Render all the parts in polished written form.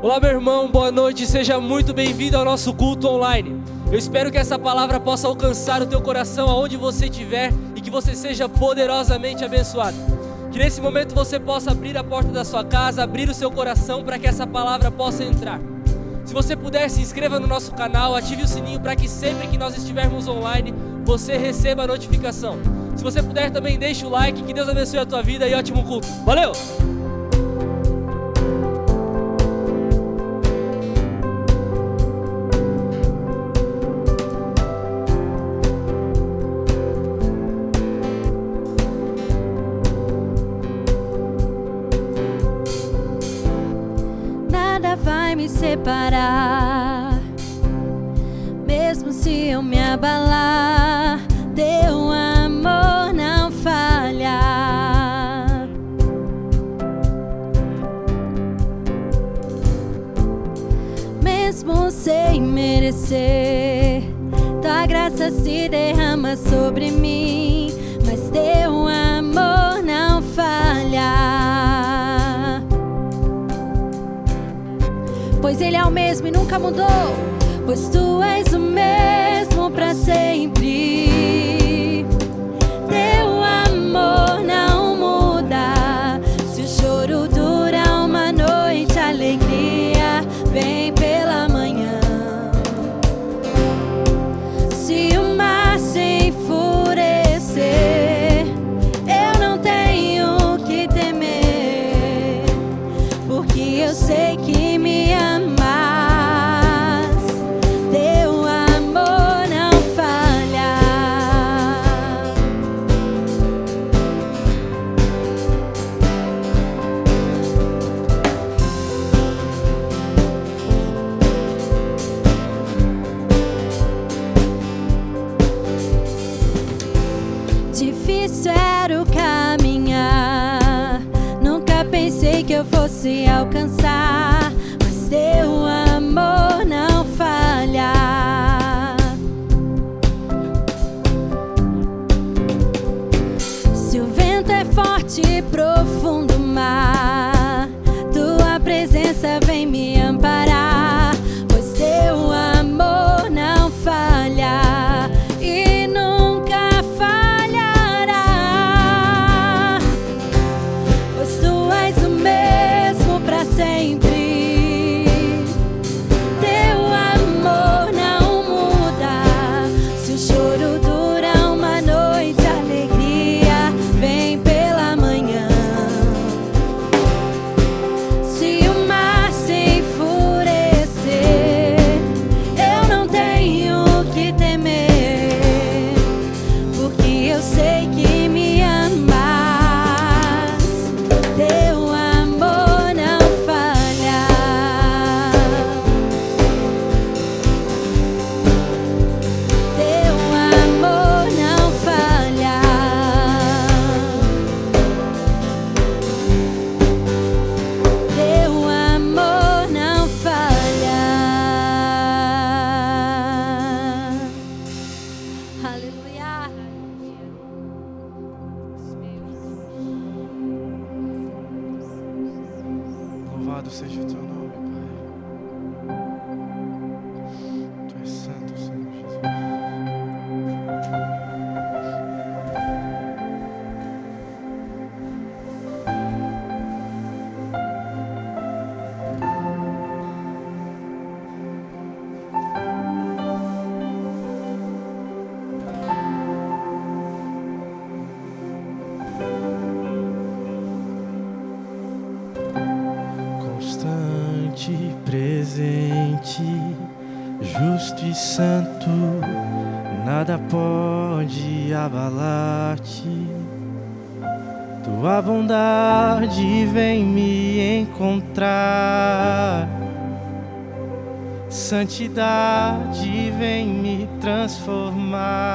Olá, meu irmão, boa noite, seja muito bem-vindo ao nosso culto online. Eu espero que essa palavra possa alcançar o teu coração aonde você estiver e que você seja poderosamente abençoado. Que nesse momento você possa abrir a porta da sua casa, abrir o seu coração para que essa palavra possa entrar. Se você puder, se inscreva no nosso canal, ative o sininho para que sempre que nós estivermos online, você receba a notificação. Se você puder também, deixe o like, que Deus abençoe a tua vida e ótimo culto. Valeu! Vai me separar, mesmo se eu me abalar, teu amor não falha. Mesmo sem merecer, tua graça se derrama sobre mim, mas teu amor não falha. Pois Ele é o mesmo e nunca mudou, pois Tu és o mesmo pra sempre. Teu amor não muda, se o choro dura uma noite, a alegria vem pela manhã. Se o mar se enfurecer, eu não tenho que temer, porque eu sei que me amas. Teu amor não falha. Difícil era o caminhar, nunca pensei que eu fosse alcançar, mas teu amor não falha. Se o vento é forte e profundo mar, tua presença vem me amparar, pois teu amor não falha e nunca falhará, pois tu és o mesmo pra sempre. Teu amor não muda, se o choro dura uma noite, a alegria vem pela manhã. Se o mar se enfurecer, eu não tenho que temer, porque eu sei que me amas. Teu amor não falha. Teu amor não falha. Teu amor não falha. Aleluia. Louvado seja o teu nome, Pai. Tu és santo, Senhor Jesus. Constante, presente, justo e santo, nada pode abalar-te. Tua bondade vem me encontrar, santidade vem me transformar.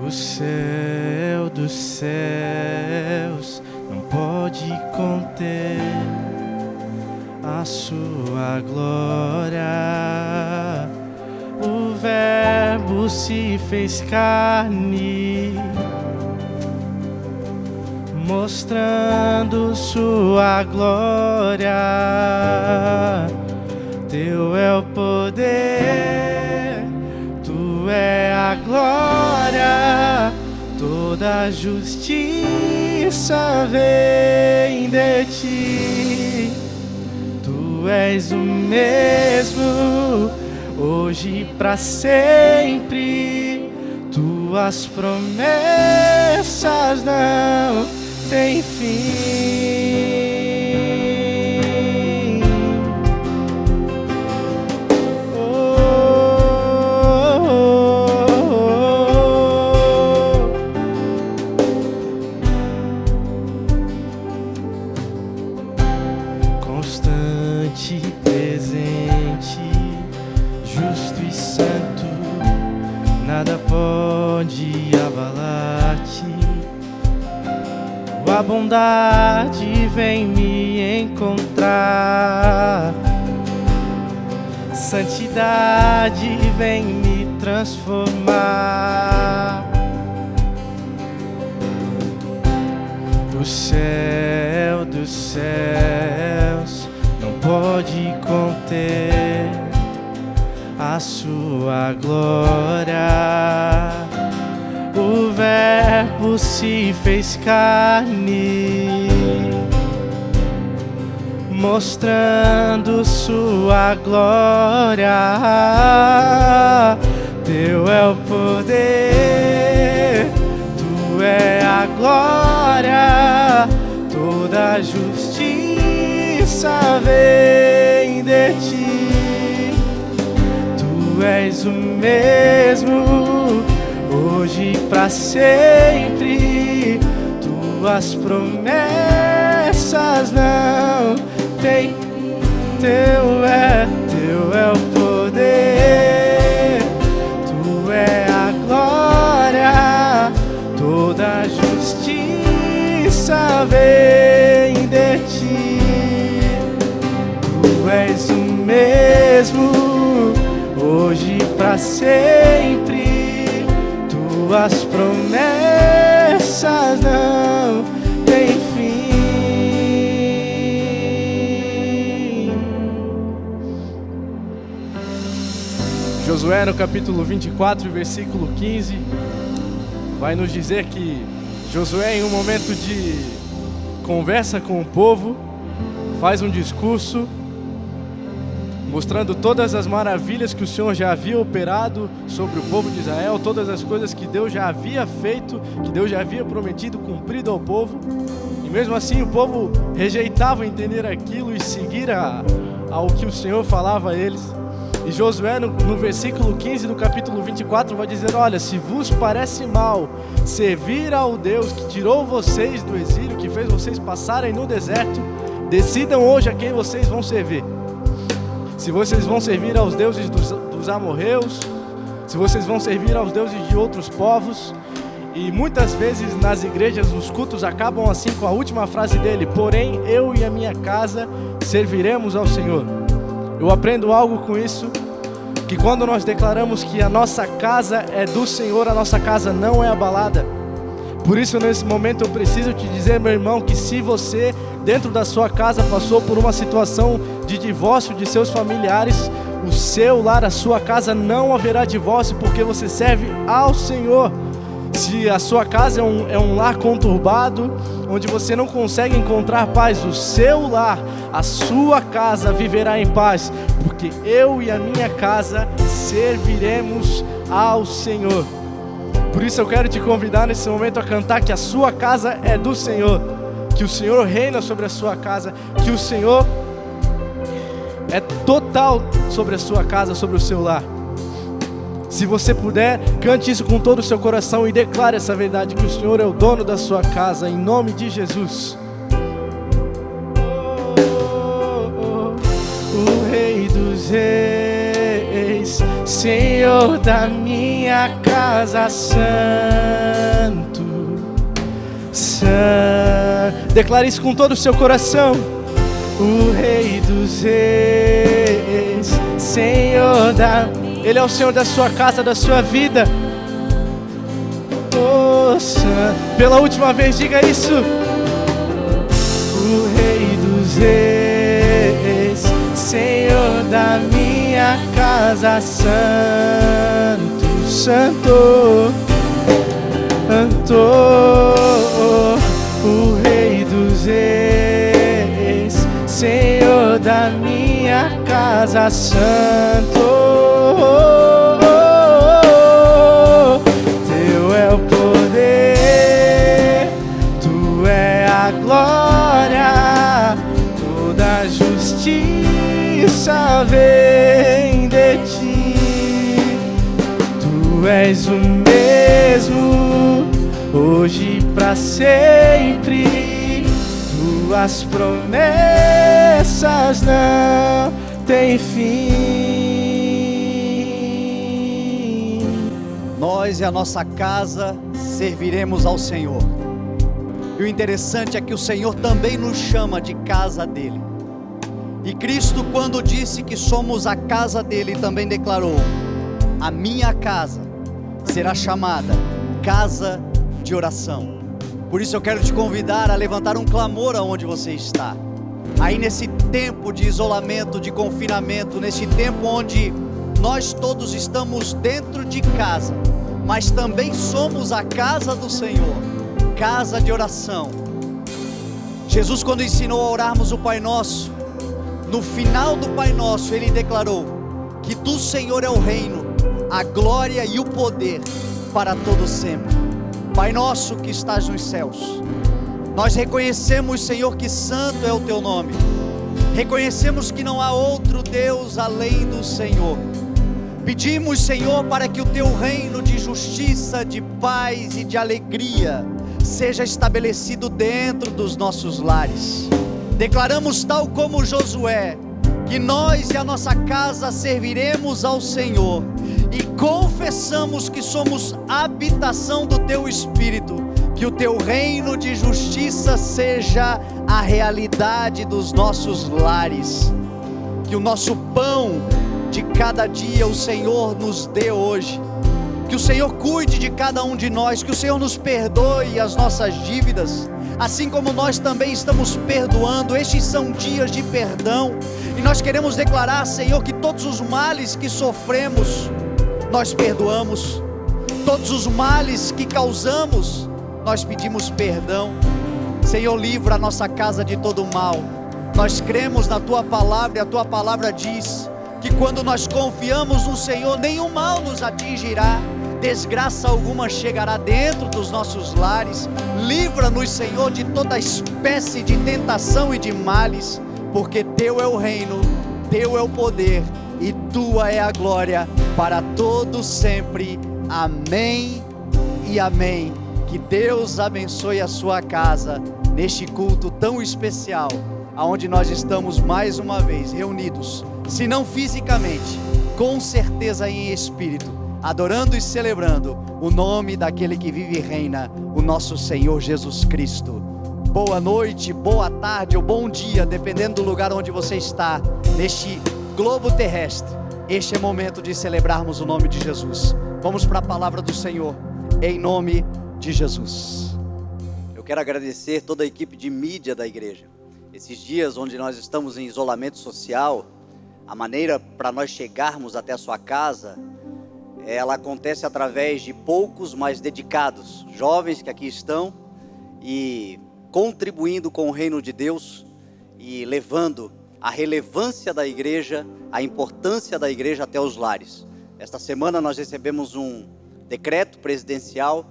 O céu dos céus não pode conter a sua glória. O Verbo se fez carne, mostrando sua glória. Teu é o poder, tu é a glória, toda justiça vem de ti. Tu és o mesmo, hoje e pra sempre. Tuas promessas não têm fim. Constante, presente, justo e santo, nada pode abalar-te. Tua bondade vem me encontrar, santidade vem me transformar. O céu dos céus não pode conter a sua glória. O Verbo se fez carne, mostrando sua glória. Teu é o poder, tu é a glória, toda justiça vem de ti. Tu és o mesmo, hoje e pra sempre. Tuas promessas não têm. Teu é o poder, tu é a glória, toda justiça vem de ti. Tu és o mesmo, hoje e pra sempre. Tuas promessas não têm fim. Josué, no capítulo 24, versículo 15, vai nos dizer que Josué, em um momento de conversa com o povo, faz um discurso mostrando todas as maravilhas que o Senhor já havia operado sobre o povo de Israel, todas as coisas que Deus já havia feito, que Deus já havia prometido, cumprido ao povo. E mesmo assim o povo rejeitava entender aquilo e seguir ao que o Senhor falava a eles. E Josué, no versículo 15 do capítulo 24, vai dizer: olha, se vos parece mal servir ao Deus que tirou vocês do exílio, que fez vocês passarem no deserto, decidam hoje a quem vocês vão servir. Se vocês vão servir aos deuses dos amorreus, se vocês vão servir aos deuses de outros povos. E muitas vezes nas igrejas os cultos acabam assim com a última frase dele: porém eu e a minha casa serviremos ao Senhor. Eu aprendo algo com isso, que quando nós declaramos que a nossa casa é do Senhor, a nossa casa não é abalada. Por isso, nesse momento, eu preciso te dizer, meu irmão, que se você, dentro da sua casa, passou por uma situação de divórcio de seus familiares, o seu lar, a sua casa, não haverá divórcio, porque você serve ao Senhor. Se a sua casa é um lar conturbado, onde você não consegue encontrar paz, o seu lar, a sua casa viverá em paz, porque eu e a minha casa serviremos ao Senhor. Por isso eu quero te convidar nesse momento a cantar que a sua casa é do Senhor, que o Senhor reina sobre a sua casa, que o Senhor é total sobre a sua casa, sobre o seu lar. Se você puder, cante isso com todo o seu coração e declare essa verdade, que o Senhor é o dono da sua casa, em nome de Jesus. O Rei dos Reis, Senhor da minha casa, Santo, Santo. Declare isso com todo o seu coração. O Rei dos Reis, Senhor da... Ele é o Senhor da sua casa, da sua vida. Oh, Santo. Pela última vez, diga isso. o Rei dos Reis, Senhor da minha casa, Santo, Santo, Santo, o Rei dos Reis, Senhor da minha casa, Santo. Teu é o poder, tu é a glória, toda a justiça vem de ti. Tu és o mesmo, hoje e pra sempre. Tuas promessas não têm fim. Nós e a nossa casa serviremos ao Senhor. E o interessante é que o Senhor também nos chama de casa dele. E Cristo, quando disse que somos a casa dele, também declarou: a minha casa será chamada casa de oração. Por isso eu quero te convidar a levantar um clamor aonde você está. Aí nesse tempo de isolamento, de confinamento, nesse tempo onde nós todos estamos dentro de casa, mas também somos a casa do Senhor, casa de oração. Jesus, quando ensinou a orarmos o Pai Nosso, no final do Pai Nosso, Ele declarou que do Senhor é o reino, a glória e o poder para todo sempre. Pai Nosso que estás nos céus, nós reconhecemos, Senhor, que santo é o Teu nome. Reconhecemos que não há outro Deus além do Senhor. Pedimos, Senhor, para que o Teu reino de justiça, de paz e de alegria seja estabelecido dentro dos nossos lares. Declaramos, tal como Josué, que nós e a nossa casa serviremos ao Senhor, e confessamos que somos habitação do Teu Espírito, que o Teu reino de justiça seja a realidade dos nossos lares, que o nosso pão de cada dia o Senhor nos dê hoje, que o Senhor cuide de cada um de nós, que o Senhor nos perdoe as nossas dívidas, assim como nós também estamos perdoando. Estes são dias de perdão, e nós queremos declarar, Senhor, que todos os males que sofremos, nós perdoamos. Todos os males que causamos, nós pedimos perdão. Senhor, livra a nossa casa de todo mal. Nós cremos na Tua palavra, e a Tua palavra diz que quando nós confiamos no Senhor, nenhum mal nos atingirá, desgraça alguma chegará dentro dos nossos lares. Livra-nos, Senhor, de toda espécie de tentação e de males, porque Teu é o reino, Teu é o poder e Tua é a glória para todos sempre. Amém e amém. Que Deus abençoe a sua casa neste culto tão especial, aonde nós estamos mais uma vez reunidos, se não fisicamente, com certeza em espírito, adorando e celebrando o nome daquele que vive e reina, o nosso Senhor Jesus Cristo. Boa noite, boa tarde ou bom dia, dependendo do lugar onde você está, neste globo terrestre. Este é momento de celebrarmos o nome de Jesus. Vamos para a palavra do Senhor, em nome de Jesus. Eu quero agradecer toda a equipe de mídia da igreja. Esses dias onde nós estamos em isolamento social, a maneira para nós chegarmos até a sua casa, ela acontece através de poucos, mas dedicados, jovens que aqui estão e contribuindo com o reino de Deus e levando a relevância da igreja, a importância da igreja até os lares. Esta semana nós recebemos um decreto presidencial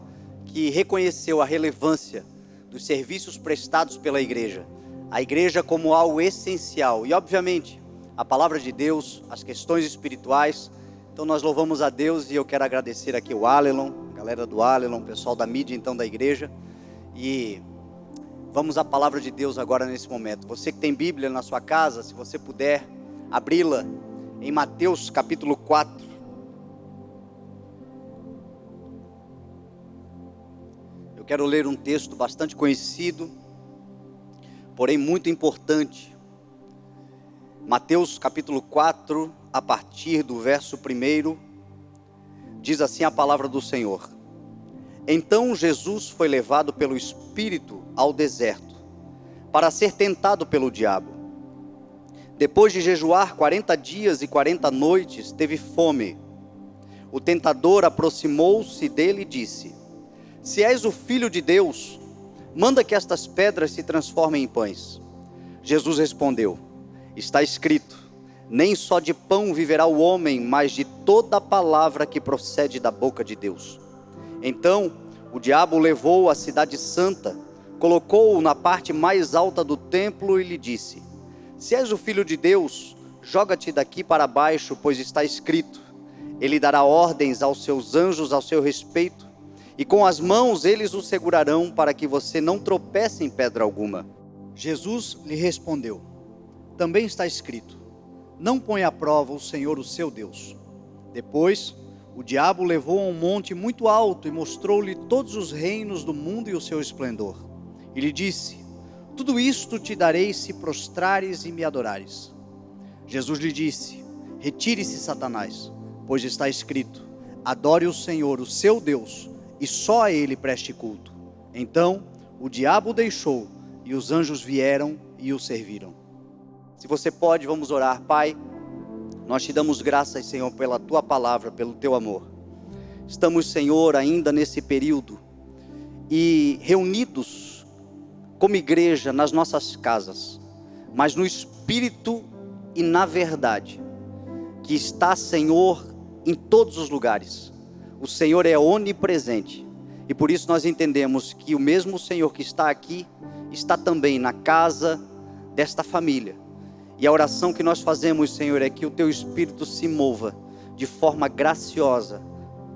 que reconheceu a relevância dos serviços prestados pela igreja, a igreja como algo essencial e obviamente a palavra de Deus, as questões espirituais. Então nós louvamos a Deus e eu quero agradecer aqui o Alelon, a galera do Alelon, o pessoal da mídia então da igreja, e vamos à palavra de Deus agora nesse momento. Você que tem Bíblia na sua casa, se você puder abri-la em Mateus capítulo 4. Eu quero ler um texto bastante conhecido, porém muito importante. Mateus capítulo 4, a partir do verso 1, diz assim a palavra do Senhor: Então Jesus foi levado pelo Espírito ao deserto, para ser tentado pelo diabo. Depois de jejuar 40 dias e 40 noites, teve fome. O tentador aproximou-se dele e disse: Se és o Filho de Deus, manda que estas pedras se transformem em pães. Jesus respondeu: Está escrito: Nem só de pão viverá o homem, mas de toda a palavra que procede da boca de Deus. Então o diabo o levou à cidade santa, colocou-o na parte mais alta do templo e lhe disse: Se és o Filho de Deus, joga-te daqui para baixo, pois está escrito: Ele dará ordens aos seus anjos ao seu respeito, e com as mãos eles o segurarão para que você não tropece em pedra alguma. Jesus lhe respondeu: Também está escrito: Não ponha à prova o Senhor, o seu Deus. Depois o diabo o levou a um monte muito alto e mostrou-lhe todos os reinos do mundo e o seu esplendor. E lhe disse: Tudo isto te darei se prostrares e me adorares. Jesus lhe disse: Retire-se, Satanás, pois está escrito: Adore o Senhor, o seu Deus, e só a ele preste culto. Então o diabo o deixou, e os anjos vieram e o serviram. Se você pode, vamos orar. Pai, nós te damos graças, Senhor, pela tua palavra, pelo teu amor. Estamos, Senhor, ainda nesse período e reunidos como igreja nas nossas casas, mas no espírito e na verdade, que está, Senhor, em todos os lugares. O Senhor é onipresente, e por isso nós entendemos que o mesmo Senhor que está aqui, está também na casa desta família. E a oração que nós fazemos, Senhor, é que o teu Espírito se mova de forma graciosa,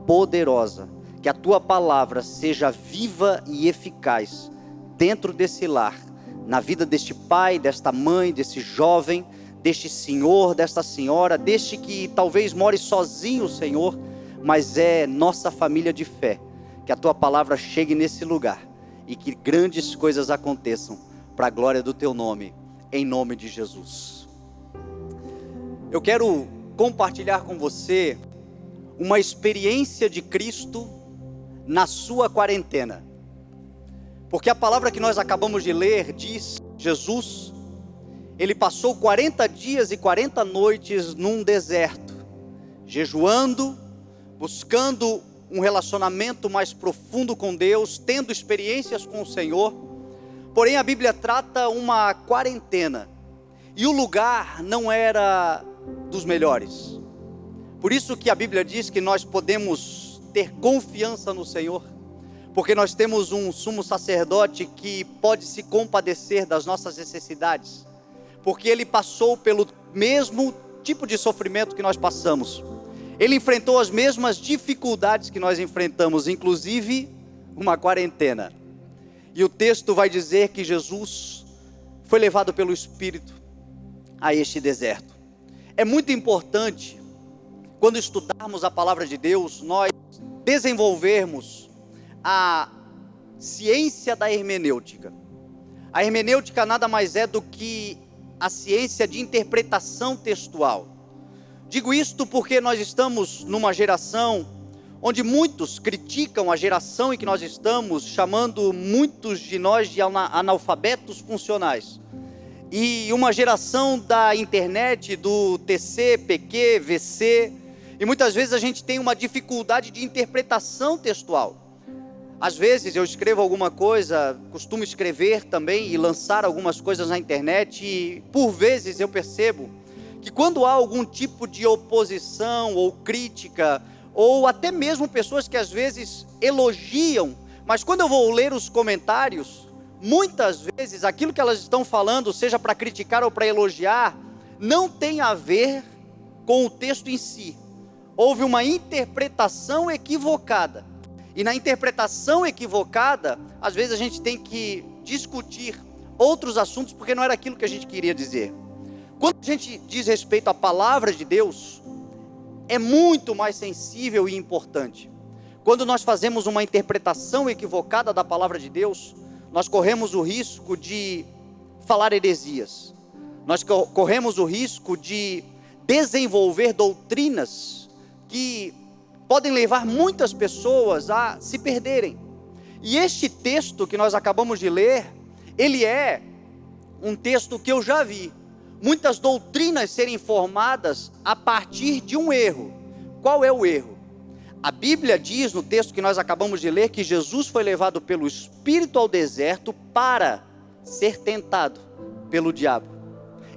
poderosa, que a tua palavra seja viva e eficaz dentro desse lar, na vida deste pai, desta mãe, desse jovem, deste senhor, desta senhora, deste que talvez more sozinho, Senhor, mas é nossa família de fé. Que a tua palavra chegue nesse lugar e que grandes coisas aconteçam para a glória do teu nome, em nome de Jesus. Eu quero compartilhar com você uma experiência de Cristo na sua quarentena. Porque a palavra que nós acabamos de ler diz: Jesus, ele passou 40 dias e 40 noites num deserto, jejuando, buscando um relacionamento mais profundo com Deus, tendo experiências com o Senhor. Porém a Bíblia trata uma quarentena, e o lugar não era dos melhores. Por isso que a Bíblia diz que nós podemos ter confiança no Senhor, porque nós temos um sumo sacerdote que pode se compadecer das nossas necessidades, porque ele passou pelo mesmo tipo de sofrimento que nós passamos. Ele enfrentou as mesmas dificuldades que nós enfrentamos, inclusive uma quarentena. E o texto vai dizer que Jesus foi levado pelo Espírito a este deserto. É muito importante, quando estudarmos a palavra de Deus, nós desenvolvermos a ciência da hermenêutica. A hermenêutica nada mais é do que a ciência de interpretação textual. Digo isto porque nós estamos numa geração onde muitos criticam a geração em que nós estamos, chamando muitos de nós de analfabetos funcionais. E uma geração da internet, do TC, PQ, VC, e muitas vezes a gente tem uma dificuldade de interpretação textual. Às vezes eu escrevo alguma coisa, costumo escrever também e lançar algumas coisas na internet, e por vezes eu percebo que quando há algum tipo de oposição ou crítica, ou até mesmo pessoas que às vezes elogiam, mas quando eu vou ler os comentários, muitas vezes aquilo que elas estão falando, seja para criticar ou para elogiar, não tem a ver com o texto em si. Houve uma interpretação equivocada. E na interpretação equivocada, às vezes a gente tem que discutir outros assuntos, porque não era aquilo que a gente queria dizer. Quando a gente diz respeito à palavra de Deus, é muito mais sensível e importante. Quando nós fazemos uma interpretação equivocada da palavra de Deus, nós corremos o risco de falar heresias. Nós corremos o risco de desenvolver doutrinas que podem levar muitas pessoas a se perderem. E este texto que nós acabamos de ler, ele é um texto que eu já vi muitas doutrinas serem formadas a partir de um erro. Qual é o erro? A Bíblia diz no texto que nós acabamos de ler que Jesus foi levado pelo Espírito ao deserto para ser tentado pelo diabo.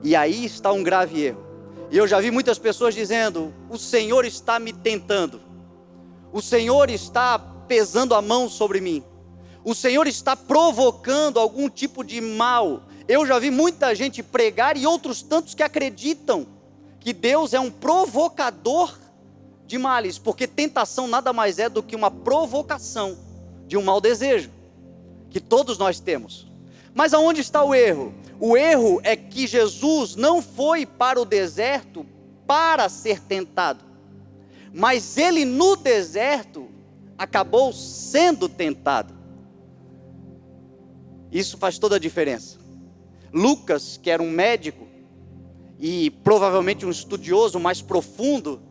E aí está um grave erro. E eu já vi muitas pessoas dizendo: o Senhor está me tentando, o Senhor está pesando a mão sobre mim, o Senhor está provocando algum tipo de mal. Eu já vi muita gente pregar e outros tantos que acreditam que Deus é um provocador de males, porque tentação nada mais é do que uma provocação de um mau desejo, que todos nós temos. Mas aonde está o erro? O erro é que Jesus não foi para o deserto para ser tentado, mas ele no deserto acabou sendo tentado. Isso faz toda a diferença. Lucas, que era um médico e provavelmente um estudioso mais profundo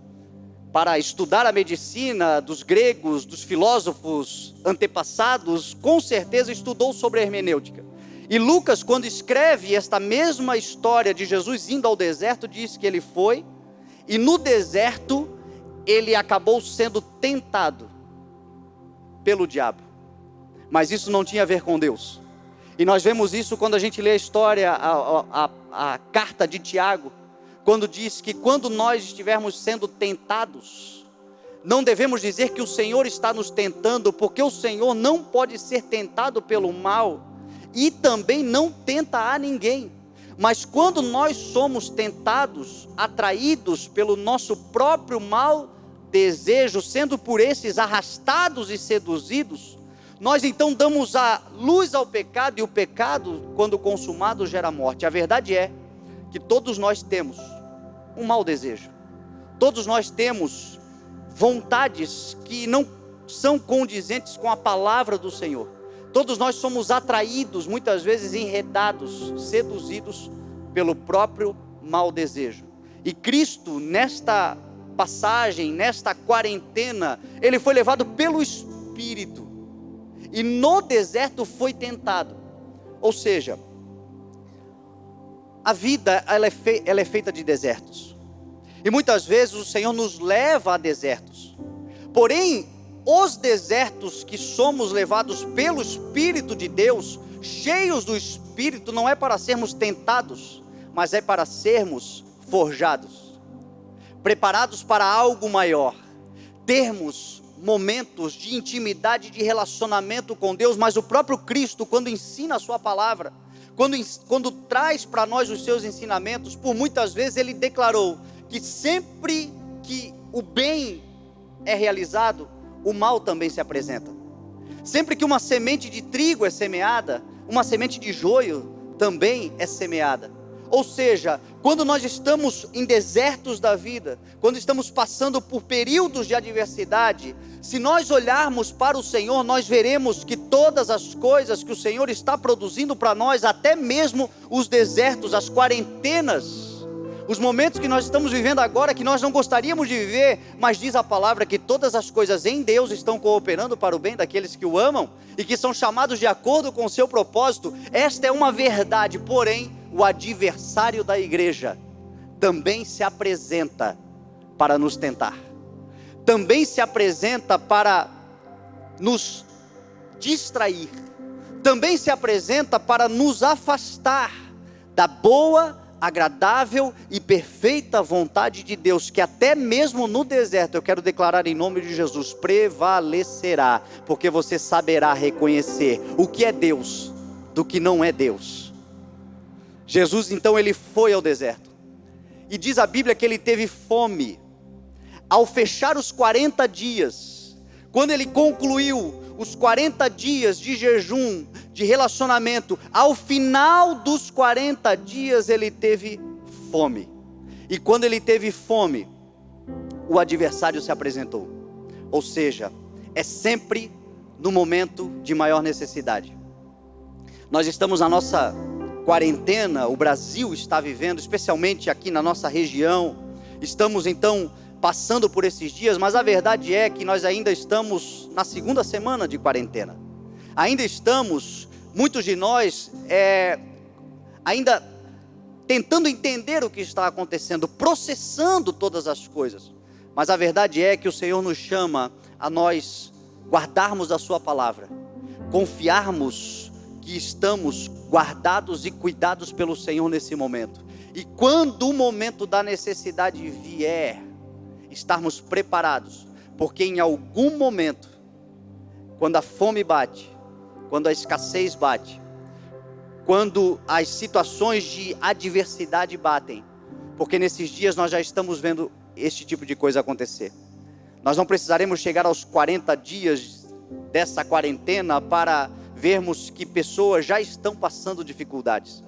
para estudar a medicina dos gregos, dos filósofos antepassados, com certeza estudou sobre a hermenêutica. E Lucas, quando escreve esta mesma história de Jesus indo ao deserto, diz que ele foi, e no deserto ele acabou sendo tentado pelo diabo. Mas isso não tinha a ver com Deus. E nós vemos isso quando a gente lê a história, a carta de Tiago, quando diz que quando nós estivermos sendo tentados, não devemos dizer que o Senhor está nos tentando, porque o Senhor não pode ser tentado pelo mal, e também não tenta a ninguém. Mas quando nós somos tentados, atraídos pelo nosso próprio mau desejo, sendo por esses arrastados e seduzidos, nós então damos a luz ao pecado, e o pecado, quando consumado, gera morte. A verdade é que todos nós temos um mau desejo, todos nós temos vontades que não são condizentes com a palavra do Senhor. Todos nós somos atraídos, muitas vezes enredados, seduzidos pelo próprio mau desejo. E Cristo, nesta passagem, nesta quarentena, ele foi levado pelo Espírito e no deserto foi tentado. Ou seja, a vida ela é feita de desertos, e muitas vezes o Senhor nos leva a desertos. Porém, os desertos que somos levados pelo Espírito de Deus, cheios do Espírito, não é para sermos tentados, mas é para sermos forjados, preparados para algo maior, termos momentos de intimidade, de relacionamento com Deus. Mas o próprio Cristo, quando ensina a sua palavra, quando traz para nós os seus ensinamentos, por muitas vezes ele declarou que sempre que o bem é realizado, o mal também se apresenta. Sempre que uma semente de trigo é semeada, uma semente de joio também é semeada. Ou seja, quando nós estamos em desertos da vida, quando estamos passando por períodos de adversidade, se nós olharmos para o Senhor, nós veremos que todas as coisas que o Senhor está produzindo para nós, até mesmo os desertos, as quarentenas, os momentos que nós estamos vivendo agora, que nós não gostaríamos de viver, mas diz a palavra que todas as coisas em Deus estão cooperando para o bem daqueles que o amam e que são chamados de acordo com o seu propósito. Esta é uma verdade. Porém, o adversário da igreja também se apresenta para nos tentar, também se apresenta para nos distrair, também se apresenta para nos afastar da boa, agradável e perfeita vontade de Deus, que até mesmo no deserto, eu quero declarar em nome de Jesus, prevalecerá, porque você saberá reconhecer o que é Deus do que não é Deus. Jesus então ele foi ao deserto, e diz a Bíblia que ele teve fome. Ao fechar os 40 dias, quando ele concluiu os 40 dias de jejum, de relacionamento, ao final dos 40 dias ele teve fome. E quando ele teve fome, o adversário se apresentou. Ou seja, é sempre no momento de maior necessidade. Nós estamos na nossa quarentena, o Brasil está vivendo, especialmente aqui na nossa região, estamos então passando por esses dias, mas a verdade é que nós ainda estamos na segunda semana de quarentena. Ainda estamos, muitos de nós, ainda tentando entender o que está acontecendo, processando todas as coisas. Mas a verdade é que o Senhor nos chama a nós guardarmos a sua palavra, confiarmos que estamos guardados e cuidados pelo Senhor nesse momento. E quando o momento da necessidade vier, estarmos preparados, porque em algum momento, quando a fome bate, quando a escassez bate, quando as situações de adversidade batem, porque nesses dias nós já estamos vendo este tipo de coisa acontecer. Nós não precisaremos chegar aos 40 dias dessa quarentena para vermos que pessoas já estão passando dificuldades.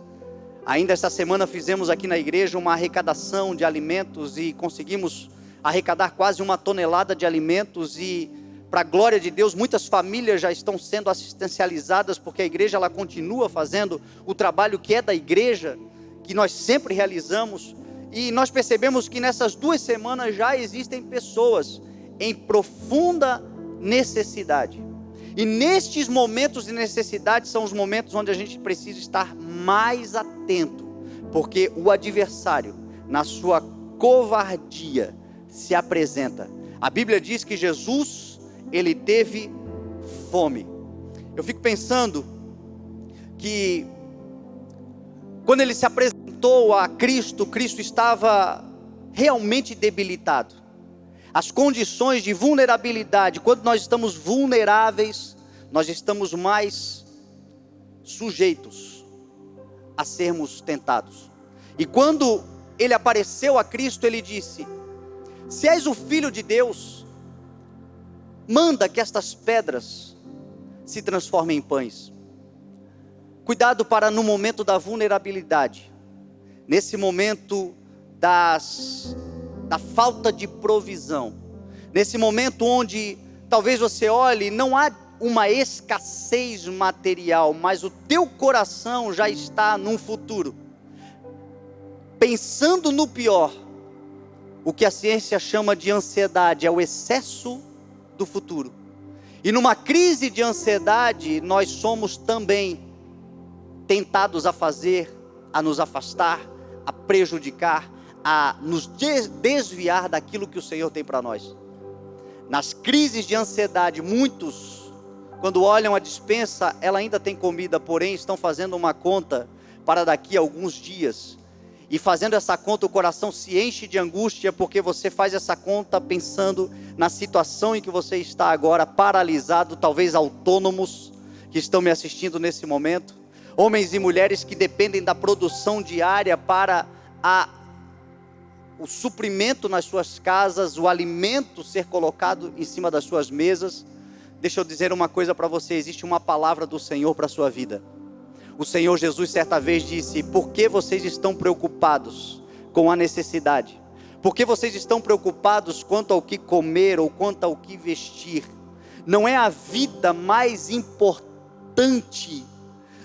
Ainda esta semana fizemos aqui na igreja uma arrecadação de alimentos e conseguimos arrecadar quase 1 tonelada de alimentos, e para a glória de Deus, muitas famílias já estão sendo assistencializadas, porque a igreja ela continua fazendo o trabalho que é da igreja, que nós sempre realizamos. E nós percebemos que nessas 2 semanas já existem pessoas em profunda necessidade. E nestes momentos de necessidade são os momentos onde a gente precisa estar mais atento, porque o adversário, na sua covardia, se apresenta. A Bíblia diz que Jesus, ele teve fome. Eu fico pensando que quando ele se apresentou a Cristo, Cristo estava realmente debilitado. As condições de vulnerabilidade, quando nós estamos vulneráveis, nós estamos mais sujeitos a sermos tentados. E quando ele apareceu a Cristo, ele disse: se és o Filho de Deus, manda que estas pedras se transformem em pães. Cuidado para no momento da vulnerabilidade, nesse momento da falta de provisão, nesse momento onde talvez você olhe, não há uma escassez material, mas o teu coração já está num futuro, pensando no pior. O que a ciência chama de ansiedade é o excesso do futuro. E numa crise de ansiedade, nós somos também tentados a fazer, a nos afastar, a prejudicar, a nos desviar daquilo que o Senhor tem para nós. Nas crises de ansiedade, muitos, quando olham a despensa, ela ainda tem comida, porém estão fazendo uma conta para daqui a alguns dias. E fazendo essa conta, o coração se enche de angústia, porque você faz essa conta pensando na situação em que você está agora, paralisado, talvez autônomos que estão me assistindo nesse momento, homens e mulheres que dependem da produção diária para o suprimento nas suas casas, o alimento ser colocado em cima das suas mesas. Deixa eu dizer uma coisa para você, existe uma palavra do Senhor para a sua vida. O Senhor Jesus certa vez disse: por que vocês estão preocupados com a necessidade? Por que vocês estão preocupados quanto ao que comer ou quanto ao que vestir? Não é a vida mais importante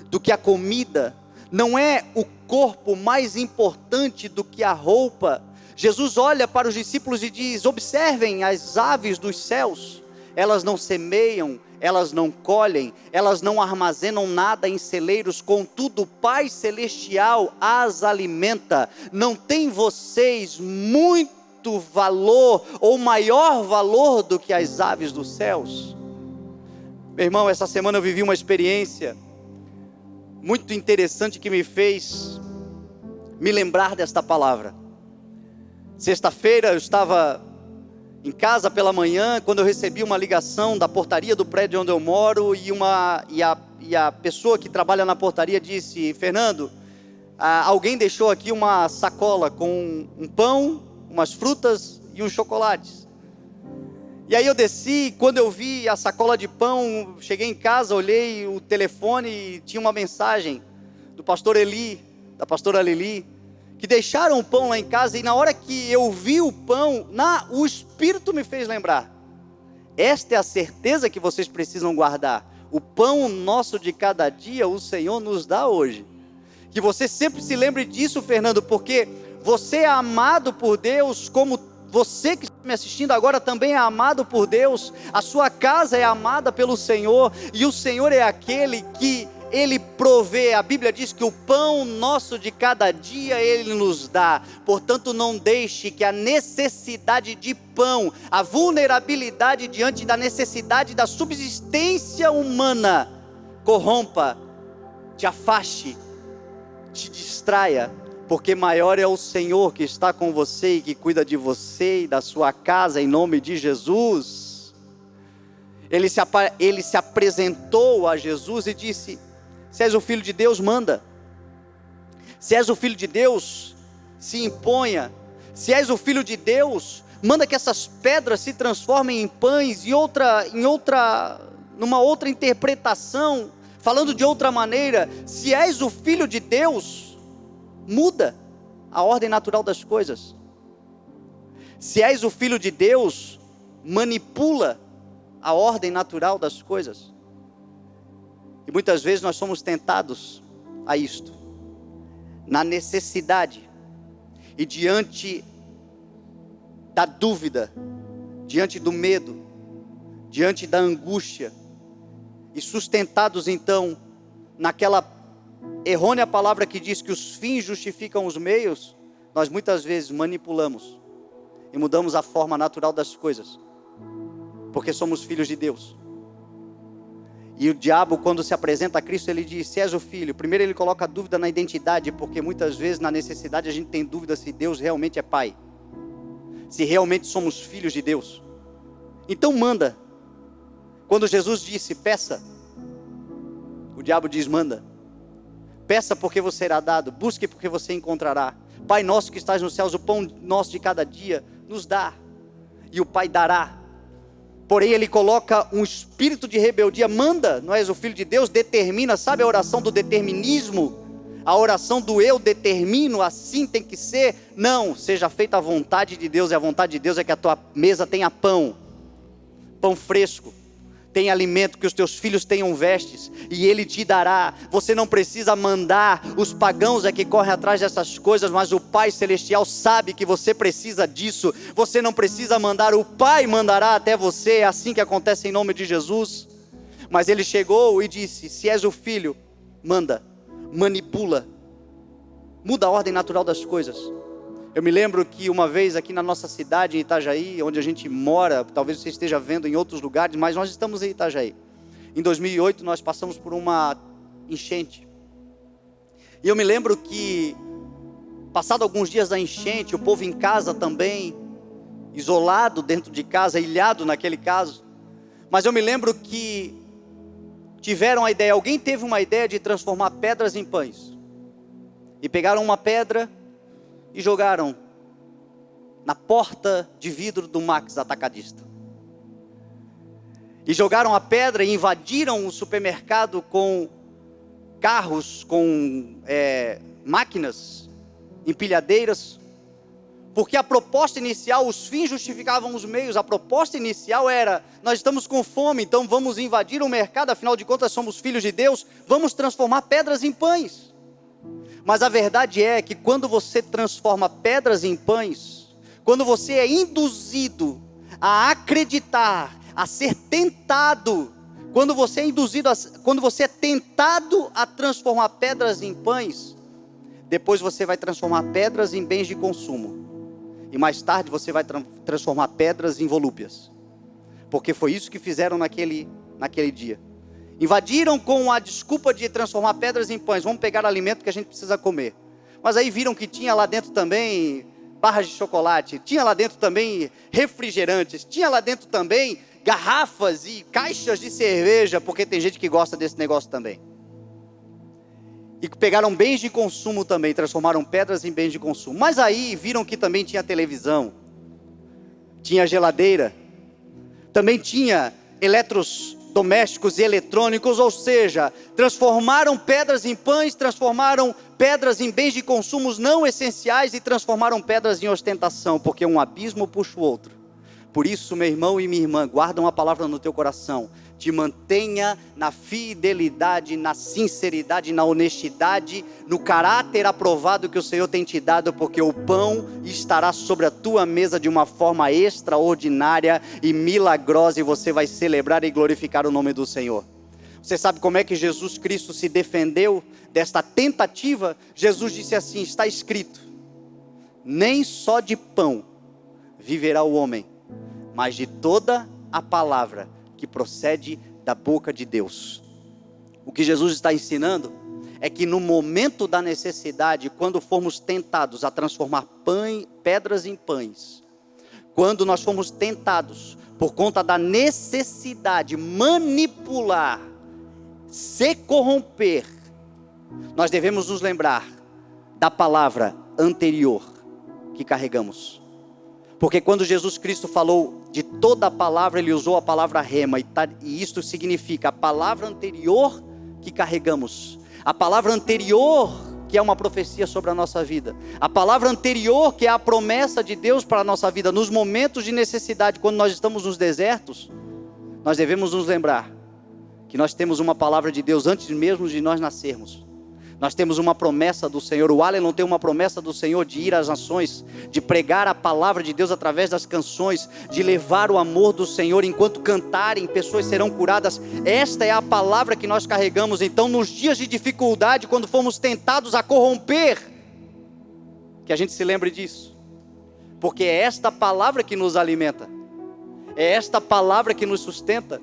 do que a comida? Não é o corpo mais importante do que a roupa? Jesus olha para os discípulos e diz: observem as aves dos céus, elas não semeiam, elas não colhem, elas não armazenam nada em celeiros, contudo o Pai Celestial as alimenta. Não tem vocês muito valor ou maior valor do que as aves dos céus? Meu irmão, essa semana eu vivi uma experiência muito interessante que me fez me lembrar desta palavra. Sexta-feira eu estava em casa pela manhã, quando eu recebi uma ligação da portaria do prédio onde eu moro, e a pessoa que trabalha na portaria disse: Fernando, alguém deixou aqui uma sacola com um pão, umas frutas e uns chocolates. E aí eu desci, quando eu vi a sacola de pão, cheguei em casa, olhei o telefone e tinha uma mensagem do pastor Eli, da pastora Lili, que deixaram o pão lá em casa. E na hora que eu vi o pão, o Espírito me fez lembrar: esta é a certeza que vocês precisam guardar. O pão nosso de cada dia, o Senhor nos dá hoje. Que você sempre se lembre disso, Fernando, porque você é amado por Deus, como você que está me assistindo agora também é amado por Deus. A sua casa é amada pelo Senhor, e o Senhor é aquele que Ele provê. A Bíblia diz que o pão nosso de cada dia Ele nos dá. Portanto, não deixe que a necessidade de pão, a vulnerabilidade diante da necessidade da subsistência humana, corrompa, te afaste, te distraia, porque maior é o Senhor que está com você e que cuida de você e da sua casa, em nome de Jesus. Ele se apresentou a Jesus e disse: se és o Filho de Deus, manda. Se és o Filho de Deus, se imponha. Se és o Filho de Deus, manda que essas pedras se transformem em pães. Numa outra interpretação, falando de outra maneira, se és o Filho de Deus, muda a ordem natural das coisas. Se és o Filho de Deus, manipula a ordem natural das coisas. E muitas vezes nós somos tentados a isto, na necessidade, e diante da dúvida, diante do medo, diante da angústia, e sustentados então naquela errônea palavra que diz que os fins justificam os meios, nós muitas vezes manipulamos e mudamos a forma natural das coisas, porque somos filhos de Deus. E o diabo, quando se apresenta a Cristo, ele diz: se és o Filho. Primeiro ele coloca dúvida na identidade, porque muitas vezes na necessidade a gente tem dúvida se Deus realmente é Pai, se realmente somos filhos de Deus. Então manda. Quando Jesus disse: peça, o diabo diz: manda. Peça porque você será dado, busque porque você encontrará. Pai nosso que estás nos céus, o pão nosso de cada dia nos dá, e o Pai dará. Porém ele coloca um espírito de rebeldia: manda, não és o Filho de Deus, determina. Sabe a oração do determinismo? A oração do eu determino, assim tem que ser. Não, seja feita a vontade de Deus, e a vontade de Deus é que a tua mesa tenha pão fresco, tenha alimento, que os teus filhos tenham vestes, e Ele te dará. Você não precisa mandar, os pagãos é que correm atrás dessas coisas, mas o Pai Celestial sabe que você precisa disso. Você não precisa mandar, o Pai mandará até você. É assim que acontece em nome de Jesus. Mas Ele chegou e disse: se és o Filho, manda, manipula, muda a ordem natural das coisas. Eu me lembro que uma vez aqui na nossa cidade, em Itajaí, onde a gente mora, talvez você esteja vendo em outros lugares, mas nós estamos em Itajaí. Em 2008 nós passamos por uma enchente. E eu me lembro que, passado alguns dias da enchente, o povo em casa também, isolado dentro de casa, ilhado naquele caso. Mas eu me lembro que tiveram a ideia, alguém teve uma ideia de transformar pedras em pães. E pegaram uma pedra e jogaram na porta de vidro do Max Atacadista. E jogaram a pedra e invadiram o supermercado com carros, com máquinas, empilhadeiras, porque a proposta inicial, os fins justificavam os meios. A proposta inicial era: nós estamos com fome, então vamos invadir o mercado, afinal de contas somos filhos de Deus, vamos transformar pedras em pães. Mas a verdade é que quando você transforma pedras em pães, quando você é induzido a acreditar, a ser tentado, quando você é tentado a transformar pedras em pães, depois você vai transformar pedras em bens de consumo, e mais tarde você vai transformar pedras em volúpias, porque foi isso que fizeram naquele dia. Invadiram com a desculpa de transformar pedras em pães. Vamos pegar alimento que a gente precisa comer. Mas aí viram que tinha lá dentro também barras de chocolate, tinha lá dentro também refrigerantes, tinha lá dentro também garrafas e caixas de cerveja, porque tem gente que gosta desse negócio também. E pegaram bens de consumo também, transformaram pedras em bens de consumo. Mas aí viram que também tinha televisão, tinha geladeira, também tinha eletrodomésticos e eletrônicos, ou seja, transformaram pedras em pães, transformaram pedras em bens de consumos não essenciais e transformaram pedras em ostentação, porque um abismo puxa o outro. Por isso, meu irmão e minha irmã, guarda uma palavra no teu coração: te mantenha na fidelidade, na sinceridade, na honestidade, no caráter aprovado que o Senhor tem te dado, porque o pão estará sobre a tua mesa de uma forma extraordinária e milagrosa, e você vai celebrar e glorificar o nome do Senhor. Você sabe como é que Jesus Cristo se defendeu desta tentativa? Jesus disse assim: está escrito, nem só de pão viverá o homem, mas de toda a palavra que procede da boca de Deus. O que Jesus está ensinando é que no momento da necessidade, quando formos tentados a transformar pedras em pães, quando nós formos tentados por conta da necessidade manipular, se corromper, nós devemos nos lembrar da palavra anterior que carregamos. Porque quando Jesus Cristo falou de toda a palavra, Ele usou a palavra rema, e isto significa a palavra anterior que carregamos, a palavra anterior que é uma profecia sobre a nossa vida, a palavra anterior que é a promessa de Deus para a nossa vida. Nos momentos de necessidade, quando nós estamos nos desertos, nós devemos nos lembrar que nós temos uma palavra de Deus antes mesmo de nós nascermos. Nós temos uma promessa do Senhor. O Aleluia tem uma promessa do Senhor de ir às nações, de pregar a palavra de Deus através das canções, de levar o amor do Senhor. Enquanto cantarem, pessoas serão curadas. Esta é a palavra que nós carregamos. Então, nos dias de dificuldade, quando fomos tentados a corromper, que a gente se lembre disso, porque é esta palavra que nos alimenta, é esta palavra que nos sustenta.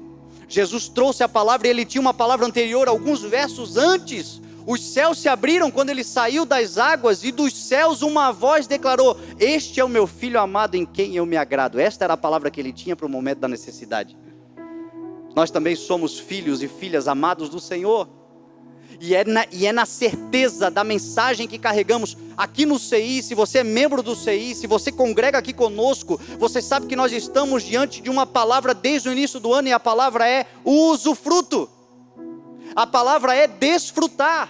Jesus trouxe a palavra, e Ele tinha uma palavra anterior, alguns versos antes. Os céus se abriram quando Ele saiu das águas, e dos céus uma voz declarou: este é o meu filho amado em quem eu me agrado. Esta era a palavra que Ele tinha para o momento da necessidade. Nós também somos filhos e filhas amados do Senhor, e é na certeza da mensagem que carregamos aqui no CI. Se você é membro do CI, se você congrega aqui conosco, você sabe que nós estamos diante de uma palavra desde o início do ano, e a palavra é usufruto. A palavra é desfrutar.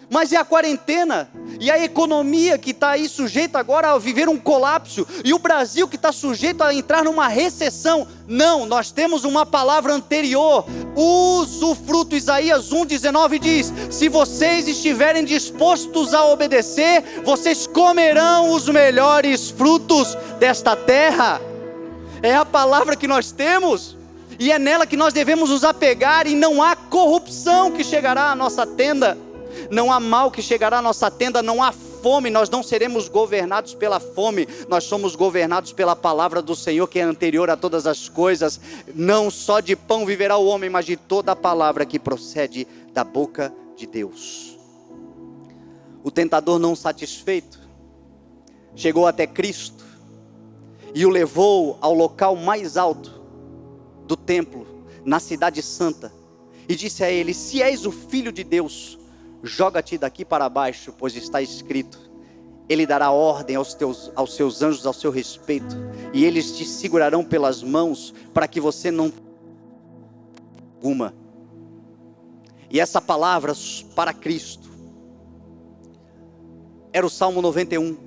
Mas e a quarentena? E a economia que está aí sujeita agora a viver um colapso? E o Brasil que está sujeito a entrar numa recessão? Não, nós temos uma palavra anterior, usufruto. Isaías 1,19 diz: se vocês estiverem dispostos a obedecer, vocês comerão os melhores frutos desta terra. É a palavra que nós temos, e é nela que nós devemos nos apegar. E não há corrupção que chegará à nossa tenda, não há mal que chegará à nossa tenda, não há fome. Nós não seremos governados pela fome, nós somos governados pela palavra do Senhor, que é anterior a todas as coisas. Não só de pão viverá o homem, mas de toda a palavra que procede da boca de Deus. O tentador, não satisfeito, chegou até Cristo e o levou ao local mais alto do templo, na cidade santa, e disse a ele: se és o Filho de Deus, joga-te daqui para baixo, pois está escrito: Ele dará ordem aos seus anjos ao seu respeito, e eles te segurarão pelas mãos, para que você não alguma. E essa palavra para Cristo era o Salmo 91.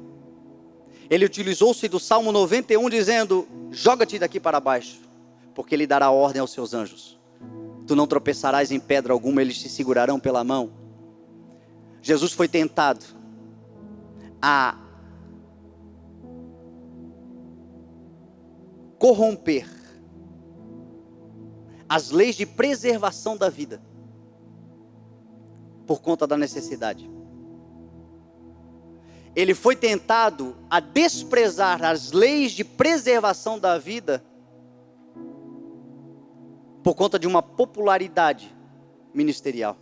Ele utilizou-se do Salmo 91 dizendo: joga-te daqui para baixo, porque Ele dará ordem aos seus anjos. Tu não tropeçarás em pedra alguma, eles te segurarão pela mão. Jesus foi tentado a corromper as leis de preservação da vida por conta da necessidade. Ele foi tentado a desprezar as leis de preservação da vida por conta de uma popularidade ministerial.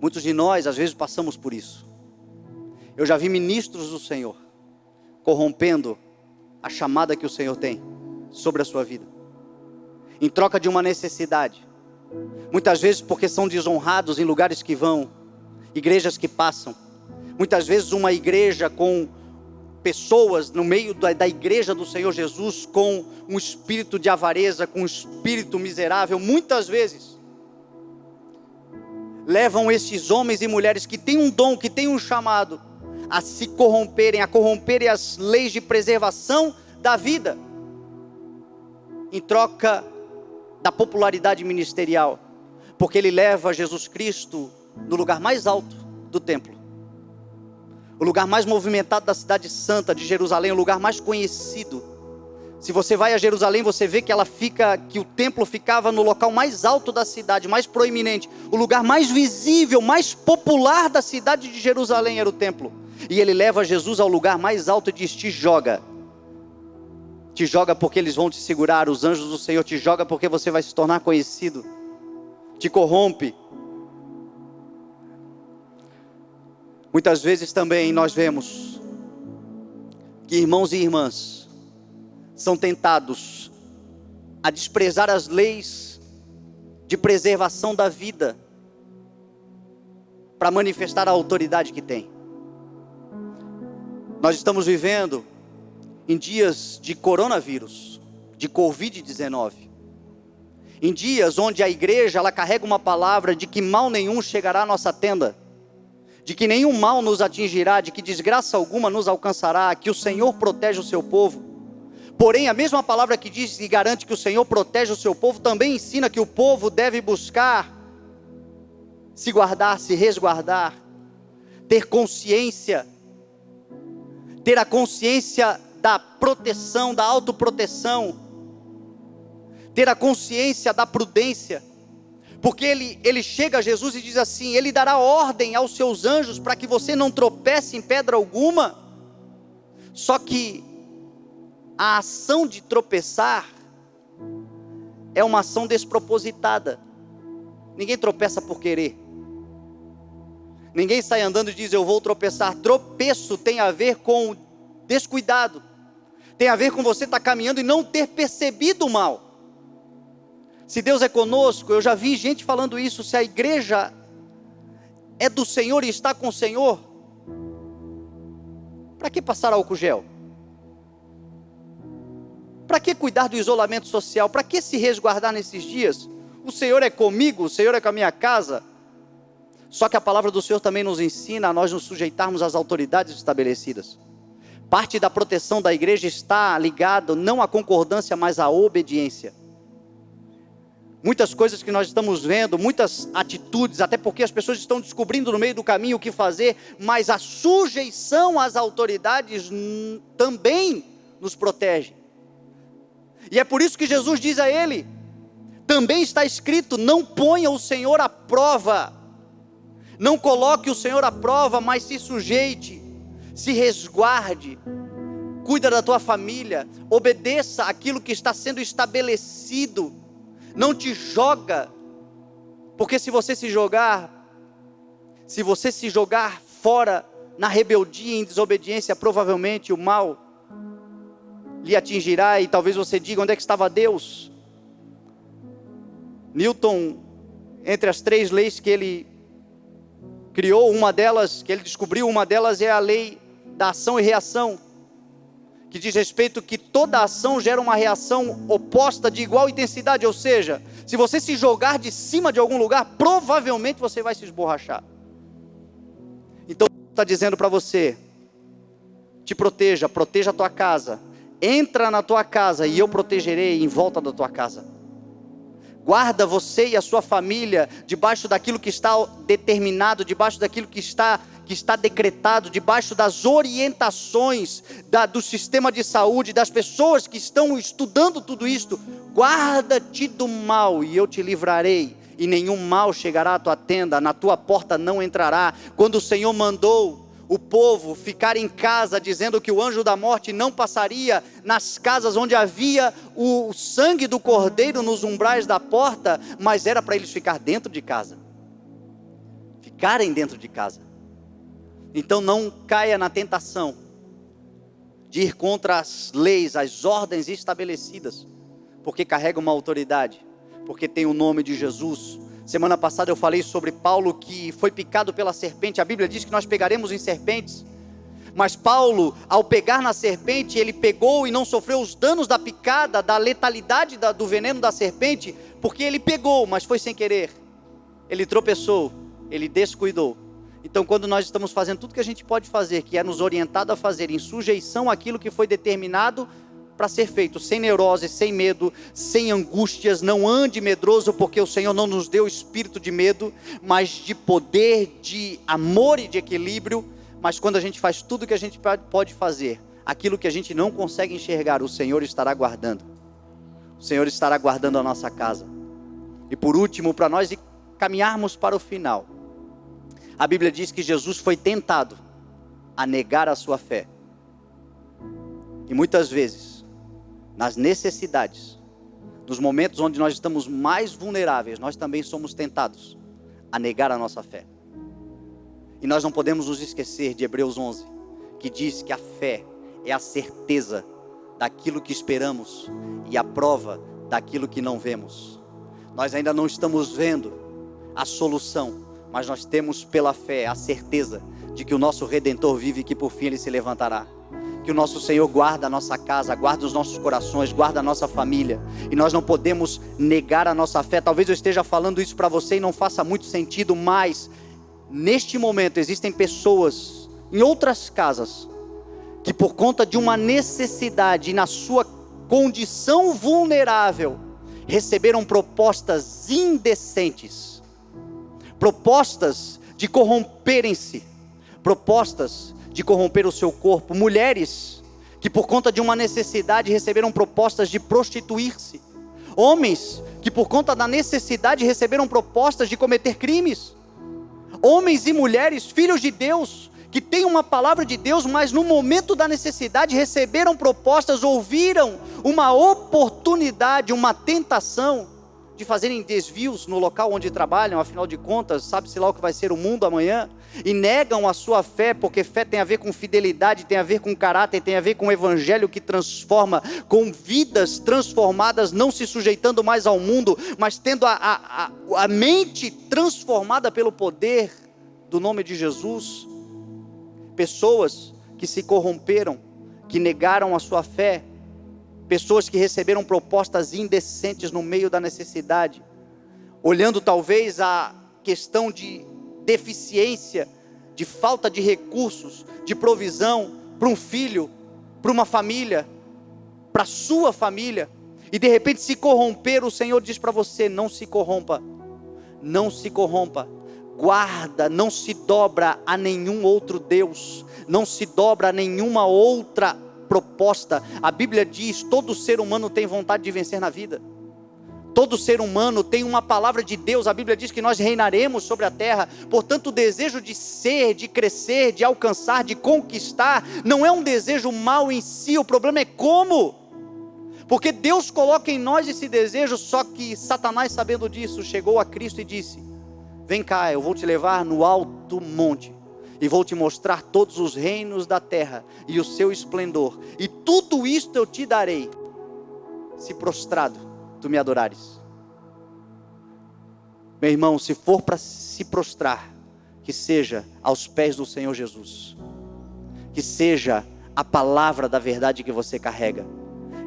Muitos de nós às vezes passamos por isso. Eu já vi ministros do Senhor corrompendo a chamada que o Senhor tem sobre a sua vida, em troca de uma necessidade. Muitas vezes porque são desonrados em lugares que vão, igrejas que passam. Muitas vezes uma igreja com pessoas no meio da igreja do Senhor Jesus com um espírito de avareza, com um espírito miserável, muitas vezes levam esses homens e mulheres que têm um dom, que têm um chamado, a se corromperem, a corromperem as leis de preservação da vida, em troca da popularidade ministerial, porque ele leva Jesus Cristo no lugar mais alto do templo, o lugar mais movimentado da cidade santa de Jerusalém, o lugar mais conhecido Se você vai a Jerusalém, você vê que que o templo ficava no local mais alto da cidade, mais proeminente. O lugar mais visível, mais popular da cidade de Jerusalém era o templo. E ele leva Jesus ao lugar mais alto e diz: te joga. Te joga porque eles vão te segurar, os anjos do Senhor. Te joga porque você vai se tornar conhecido. Te corrompe. Muitas vezes também nós vemos que irmãos e irmãs são tentados a desprezar as leis de preservação da vida para manifestar a autoridade que tem. Nós estamos vivendo em dias de coronavírus, de Covid-19, em dias onde a igreja ela carrega uma palavra de que mal nenhum chegará à nossa tenda, de que nenhum mal nos atingirá, de que desgraça alguma nos alcançará, que o Senhor protege o seu povo. Porém, a mesma palavra que diz e garante que o Senhor protege o seu povo, também ensina que o povo deve buscar se guardar, se resguardar, ter consciência, ter a consciência da proteção, da autoproteção, ter a consciência da prudência, porque ele chega a Jesus e diz assim: ele dará ordem aos seus anjos para que você não tropece em pedra alguma. Só que a ação de tropeçar é uma ação despropositada. Ninguém tropeça por querer. Ninguém sai andando e diz: eu vou tropeçar. Tropeço tem a ver com descuidado. Tem a ver com você estar caminhando e não ter percebido o mal. Se Deus é conosco, eu já vi gente falando isso. Se a igreja é do Senhor e está com o Senhor, para que passar álcool gel? Para que cuidar do isolamento social? Para que se resguardar nesses dias? O Senhor é comigo, o Senhor é com a minha casa. Só que a palavra do Senhor também nos ensina a nós nos sujeitarmos às autoridades estabelecidas. Parte da proteção da igreja está ligada não à concordância, mas à obediência. Muitas coisas que nós estamos vendo, muitas atitudes, até porque as pessoas estão descobrindo no meio do caminho o que fazer, mas a sujeição às autoridades também nos protege. E é por isso que Jesus diz a ele: também está escrito, não ponha o Senhor à prova. Não coloque o Senhor à prova, mas se sujeite, se resguarde, cuida da tua família, obedeça aquilo que está sendo estabelecido. Não te joga, porque se você se jogar fora na rebeldia e em desobediência, provavelmente o mal lhe atingirá e talvez você diga: onde é que estava Deus? Newton, entre as 3 leis que ele criou, uma delas, que ele descobriu, uma delas é a lei da ação e reação, que diz respeito que toda ação gera uma reação oposta de igual intensidade, ou seja, se você se jogar de cima de algum lugar, provavelmente você vai se esborrachar. Então, está dizendo para você: te proteja, proteja a tua casa, entra na tua casa e eu protegerei em volta da tua casa. Guarda você e a sua família debaixo daquilo que está determinado, debaixo daquilo que está decretado, debaixo das orientações do sistema de saúde, das pessoas que estão estudando tudo isto. Guarda-te do mal e eu te livrarei, e nenhum mal chegará à tua tenda, na tua porta não entrará. Quando o Senhor mandou o povo ficar em casa, dizendo que o anjo da morte não passaria nas casas onde havia o sangue do cordeiro nos umbrais da porta, mas era para eles ficar dentro de casa, ficarem dentro de casa. Então não caia na tentação de ir contra as leis, as ordens estabelecidas, porque carrega uma autoridade, porque tem o nome de Jesus. Semana passada eu falei sobre Paulo que foi picado pela serpente. A Bíblia diz que nós pegaremos em serpentes, mas Paulo, ao pegar na serpente, ele pegou e não sofreu os danos da picada, da letalidade do veneno da serpente, porque ele pegou, mas foi sem querer. Ele tropeçou, ele descuidou. Então, quando nós estamos fazendo tudo que a gente pode fazer, que é nos orientado a fazer em sujeição àquilo que foi determinado para ser feito, sem neurose, sem medo, sem angústias, não ande medroso, porque o Senhor não nos deu espírito de medo, mas de poder, de amor e de equilíbrio. Mas quando a gente faz tudo que a gente pode fazer, aquilo que a gente não consegue enxergar, o Senhor estará guardando. O Senhor estará guardando a nossa casa. E por último, para nós caminharmos para o final, a Bíblia diz que Jesus foi tentado a negar a sua fé. E muitas vezes, nas necessidades, nos momentos onde nós estamos mais vulneráveis, nós também somos tentados a negar a nossa fé. E nós não podemos nos esquecer de Hebreus 11, que diz que a fé é a certeza daquilo que esperamos e a prova daquilo que não vemos. Nós ainda não estamos vendo a solução, mas nós temos pela fé a certeza de que o nosso Redentor vive e que por fim Ele se levantará. Que o nosso Senhor guarda a nossa casa, guarda os nossos corações, guarda a nossa família. E nós não podemos negar a nossa fé. Talvez eu esteja falando isso para você e não faça muito sentido, mas neste momento existem pessoas em outras casas que por conta de uma necessidade e na sua condição vulnerável receberam propostas indecentes, propostas de corromperem-se, propostas de corromper o seu corpo. Mulheres que por conta de uma necessidade receberam propostas de prostituir-se. Homens que por conta da necessidade receberam propostas de cometer crimes. Homens e mulheres, filhos de Deus, que têm uma palavra de Deus, mas no momento da necessidade receberam propostas, ouviram uma oportunidade, uma tentação de fazerem desvios no local onde trabalham. Afinal de contas, sabe-se lá o que vai ser o mundo amanhã, e negam a sua fé, porque fé tem a ver com fidelidade, tem a ver com caráter, tem a ver com o evangelho que transforma, com vidas transformadas, não se sujeitando mais ao mundo, mas tendo a mente transformada pelo poder do nome de Jesus. Pessoas que se corromperam, que negaram a sua fé, pessoas que receberam propostas indecentes no meio da necessidade, olhando talvez a questão de deficiência, de falta de recursos, de provisão para um filho, para uma família, para a sua família, e de repente se corromper. O Senhor diz para você: não se corrompa, não se corrompa, guarda, não se dobra a nenhum outro Deus, não se dobra a nenhuma outra proposta. A Bíblia diz: todo ser humano tem vontade de vencer na vida, todo ser humano tem uma palavra de Deus. A Bíblia diz que nós reinaremos sobre a terra. Portanto, o desejo de ser, de crescer, de alcançar, de conquistar, não é um desejo mau em si. O problema é como, porque Deus coloca em nós esse desejo. Só que Satanás, sabendo disso, chegou a Cristo e disse: vem cá, eu vou te levar no alto monte e vou te mostrar todos os reinos da terra e o seu esplendor, e tudo isto eu te darei, se prostrado tu me adorares. Meu irmão, se for para se prostrar, que seja aos pés do Senhor Jesus, que seja a palavra da verdade que você carrega,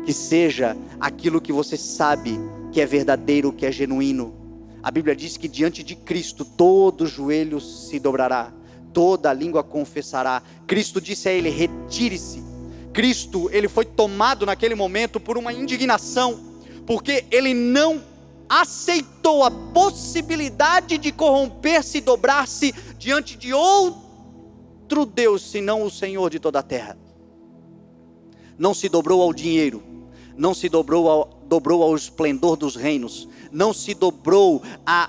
que seja aquilo que você sabe que é verdadeiro, que é genuíno. A Bíblia diz que diante de Cristo todo joelho se dobrará, toda língua confessará. Cristo disse a ele: retire-se. Cristo, ele foi tomado naquele momento por uma indignação, porque ele não aceitou a possibilidade de corromper-se e dobrar-se diante de outro Deus, senão o Senhor de toda a terra. Não se dobrou ao dinheiro, não se dobrou ao esplendor dos reinos, não se dobrou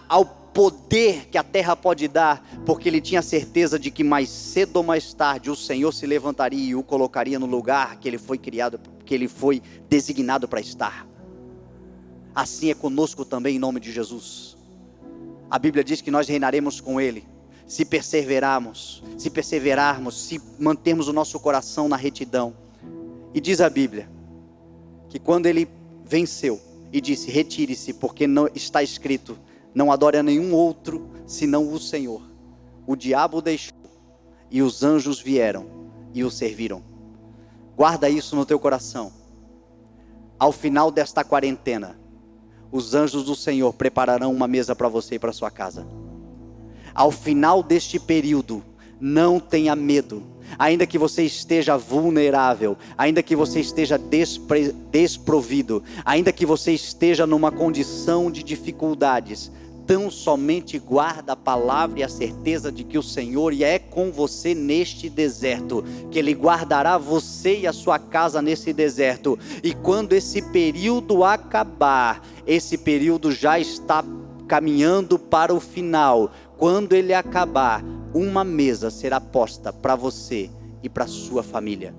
ao poder que a terra pode dar, porque ele tinha certeza de que mais cedo ou mais tarde o Senhor se levantaria e o colocaria no lugar que ele foi criado, que ele foi designado para estar. Assim é conosco também, em nome de Jesus. A Bíblia diz que nós reinaremos com ele, se perseverarmos, se mantermos o nosso coração na retidão. E diz a Bíblia que quando ele venceu e disse: retire-se, porque não está escrito, não adore a nenhum outro senão o Senhor, o diabo o deixou e os anjos vieram e o serviram. Guarda isso no teu coração. Ao final desta quarentena, os anjos do Senhor prepararão uma mesa para você e para sua casa. Ao final deste período, não tenha medo. Ainda que você esteja vulnerável, ainda que você esteja desprovido, ainda que você esteja numa condição de dificuldades, tão somente guarda a palavra e a certeza de que o Senhor é com você neste deserto, que Ele guardará você e a sua casa nesse deserto. E quando esse período acabar, esse período já está caminhando para o final. Quando ele acabar, uma mesa será posta para você e para sua família.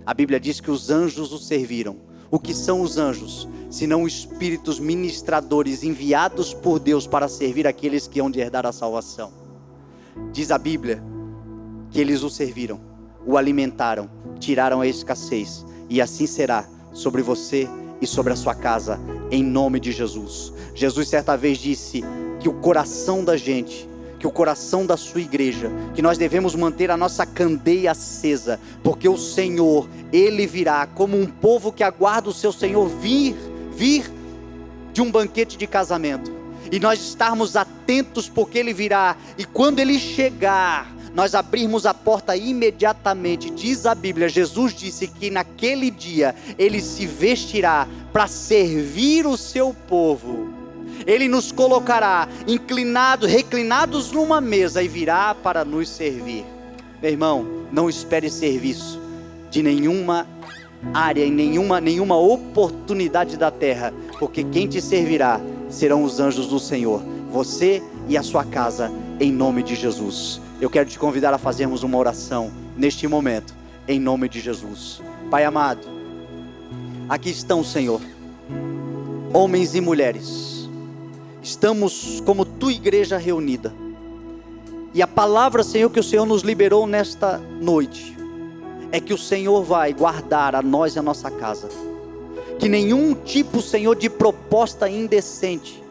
A Bíblia diz que os anjos o serviram. O que são os anjos? Senão espíritos ministradores enviados por Deus para servir aqueles que hão de herdar a salvação. Diz a Bíblia que eles o serviram, o alimentaram, tiraram a escassez, e assim será sobre você e sobre a sua casa, em nome de Jesus. Jesus certa vez disse que o coração da gente, que o coração da sua igreja, que nós devemos manter a nossa candeia acesa, porque o Senhor, Ele virá como um povo que aguarda o seu Senhor vir de um banquete de casamento, e nós estarmos atentos, porque Ele virá, e quando Ele chegar, nós abrirmos a porta imediatamente. Diz a Bíblia, Jesus disse que naquele dia Ele se vestirá para servir o seu povo. Ele nos colocará reclinados numa mesa, e virá para nos servir. Meu irmão, não espere serviço de nenhuma área, em nenhuma oportunidade da terra, porque quem te servirá serão os anjos do Senhor, você e a sua casa, em nome de Jesus. Eu quero te convidar a fazermos uma oração neste momento, em nome de Jesus. Pai amado, aqui estão, Senhor, homens e mulheres, estamos como tua igreja reunida, e a palavra, Senhor, que o Senhor nos liberou nesta noite, é que o Senhor vai guardar a nós e a nossa casa, que nenhum tipo, Senhor, de proposta indecente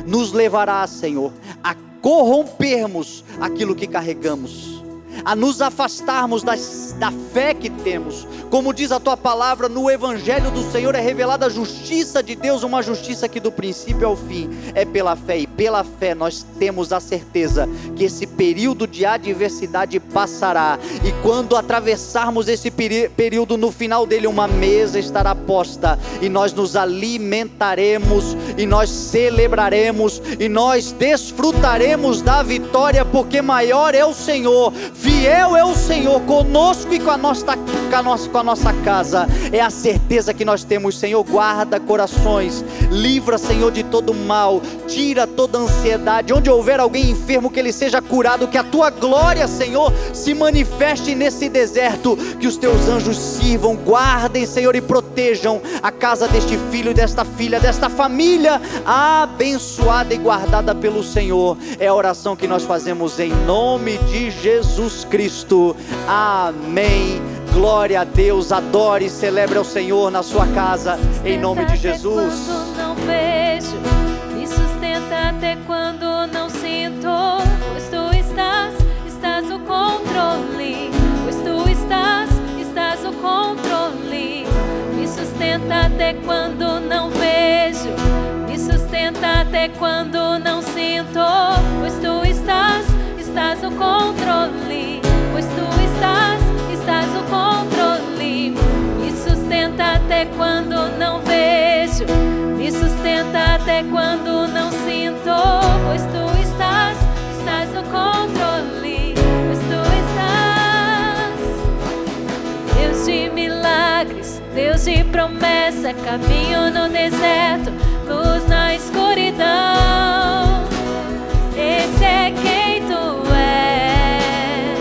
nos levará, Senhor, a corrompermos aquilo que carregamos, a nos afastarmos da fé que temos. Como diz a tua palavra, no Evangelho do Senhor é revelada a justiça de Deus, uma justiça que do princípio ao fim é pela fé, e pela fé nós temos a certeza que esse período de adversidade passará, e quando atravessarmos esse período, no final dele uma mesa estará posta, e nós nos alimentaremos, e nós celebraremos, e nós desfrutaremos da vitória, porque maior é o Senhor, fiel é o Senhor conosco e com a nossa casa. É a certeza que nós temos. Senhor, guarda corações, livra, Senhor, de todo mal, tira toda ansiedade. Onde houver alguém enfermo, que ele seja curado, que a tua glória, Senhor, se manifeste nesse deserto, que os teus anjos sirvam, guardem, Senhor, e protejam a casa deste filho, desta filha, desta família abençoada e guardada pelo Senhor. É a oração que nós fazemos em nome de Jesus Cristo. Amém. Glória a Deus, adore e celebre ao Senhor na sua casa, em nome de Jesus. Quando não vejo, me sustenta até quando não sinto, pois tu estás no controle, pois tu estás no controle. Me sustenta até quando não vejo, me sustenta até quando não sinto, pois tu estás no controle, pois tu estás no controle. Me sustenta até quando não vejo, me sustenta até quando não sinto, pois tu estás no controle, pois tu estás. Deus de milagres, Deus de promessa, caminho no deserto, luz na escuridão. Esse é quem tu és.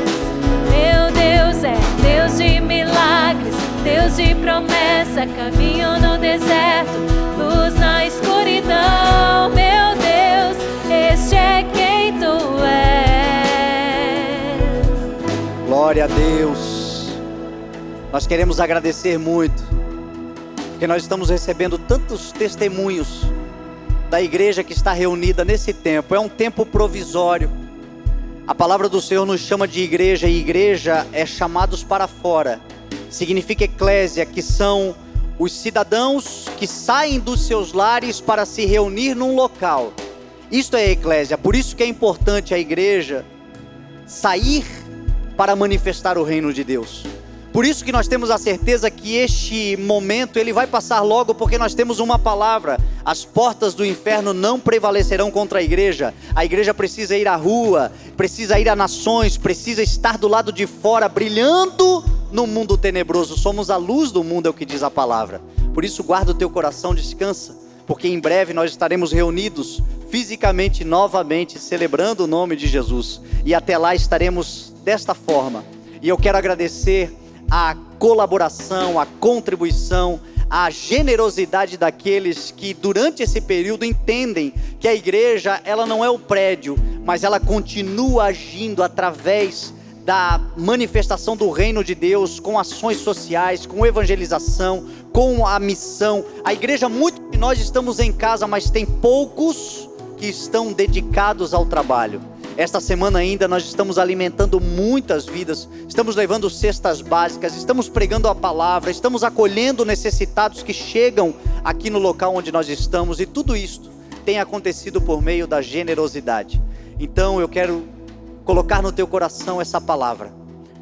Meu Deus é Deus de milagres, Deus de promessa, caminho no deserto, luz na escuridão. Meu Deus, este é quem tu és. Glória a Deus. Nós queremos agradecer muito, porque nós estamos recebendo tantos testemunhos da igreja que está reunida nesse tempo. É um tempo provisório. A palavra do Senhor nos chama de igreja, e igreja é chamados para fora. Significa eclésia, que são os cidadãos que saem dos seus lares para se reunir num local. Isto é eclésia. Por isso que é importante a igreja sair para manifestar o reino de Deus. Por isso que nós temos a certeza que este momento ele vai passar logo, porque nós temos uma palavra: as portas do inferno não prevalecerão contra a igreja precisa ir à rua, precisa ir a nações, precisa estar do lado de fora, brilhando no mundo tenebroso. Somos a luz do mundo, é o que diz a palavra. Por isso guarda o teu coração, descansa, porque em breve nós estaremos reunidos fisicamente novamente, celebrando o nome de Jesus, e até lá estaremos desta forma. E eu quero agradecer a colaboração, a contribuição, a generosidade daqueles que durante esse período entendem que a igreja, ela não é o prédio, mas ela continua agindo através da manifestação do reino de Deus, com ações sociais, com evangelização, com a missão. A igreja, muitos de nós estamos em casa, mas tem poucos que estão dedicados ao trabalho. Esta semana ainda nós estamos alimentando muitas vidas, estamos levando cestas básicas, estamos pregando a palavra, estamos acolhendo necessitados que chegam aqui no local onde nós estamos, e tudo isto tem acontecido por meio da generosidade. Então eu quero colocar no teu coração essa palavra: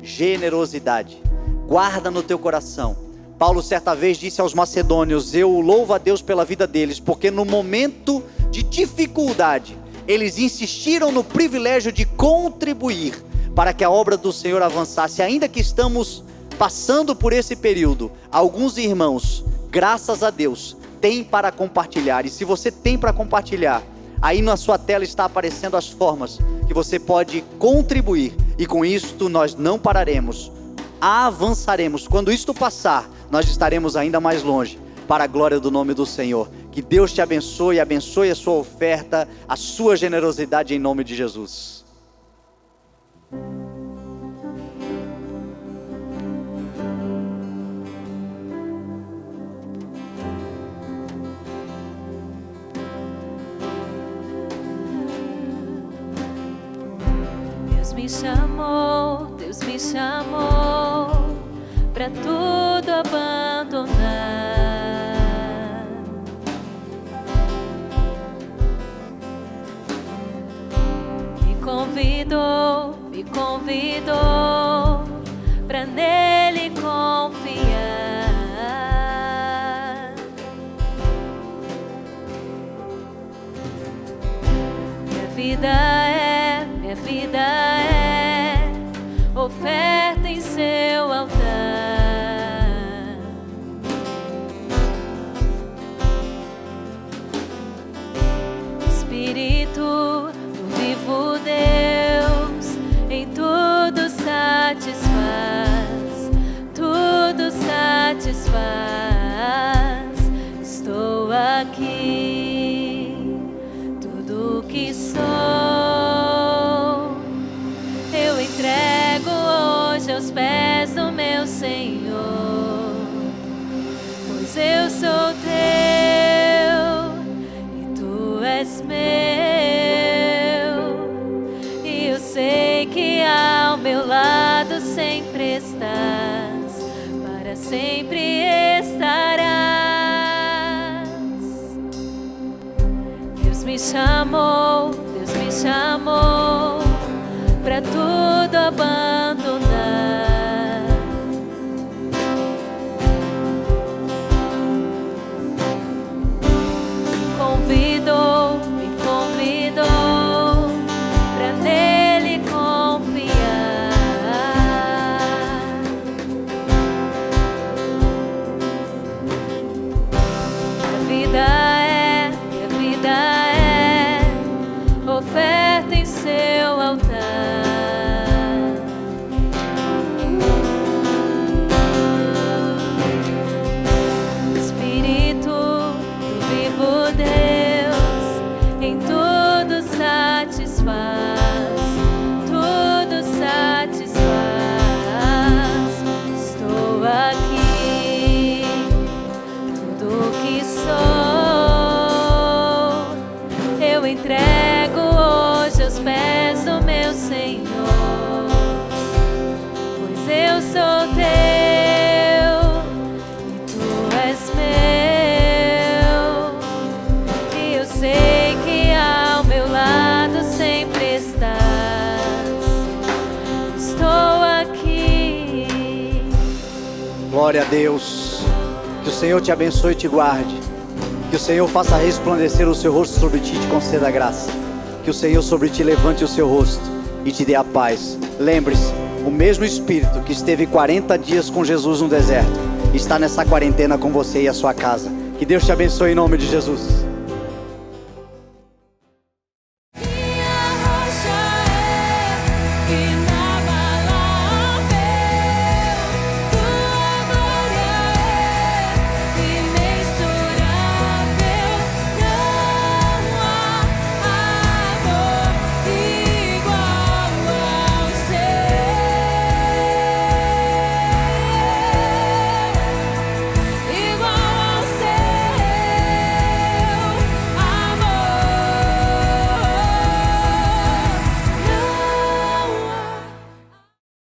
generosidade. Guarda no teu coração. Paulo certa vez disse aos macedônios: eu louvo a Deus pela vida deles, porque no momento de dificuldade eles insistiram no privilégio de contribuir para que a obra do Senhor avançasse. Ainda que estamos passando por esse período, alguns irmãos, graças a Deus, têm para compartilhar. E se você tem para compartilhar, aí na sua tela está aparecendo as formas que você pode contribuir, e com isto nós não pararemos, avançaremos. Quando isto passar, nós estaremos ainda mais longe, para a glória do nome do Senhor. Que Deus te abençoe, abençoe a sua oferta, a sua generosidade, em nome de Jesus. Deus me chamou para tudo abandonar. Me convidou para nele confiar. Minha vida é oferta em seu altar. Espírito do vivo Deus, em tudo satisfaz, tudo satisfaz. Estou aqui, tudo que sou, eu entrego hoje aos pés do meu Senhor, pois eu sou teu e tu és meu, e eu sei que ao meu lado sempre estás, para sempre estarás. Deus me chamou para tudo abandonar. Me convidou para nele confiar. Minha vida é oferta em Glória a Deus. Que o Senhor te abençoe e te guarde. Que o Senhor faça resplandecer o seu rosto sobre ti e te conceda graça. Que o Senhor sobre ti levante o seu rosto e te dê a paz. Lembre-se, o mesmo Espírito que esteve 40 dias com Jesus no deserto está nessa quarentena com você e a sua casa. Que Deus te abençoe em nome de Jesus.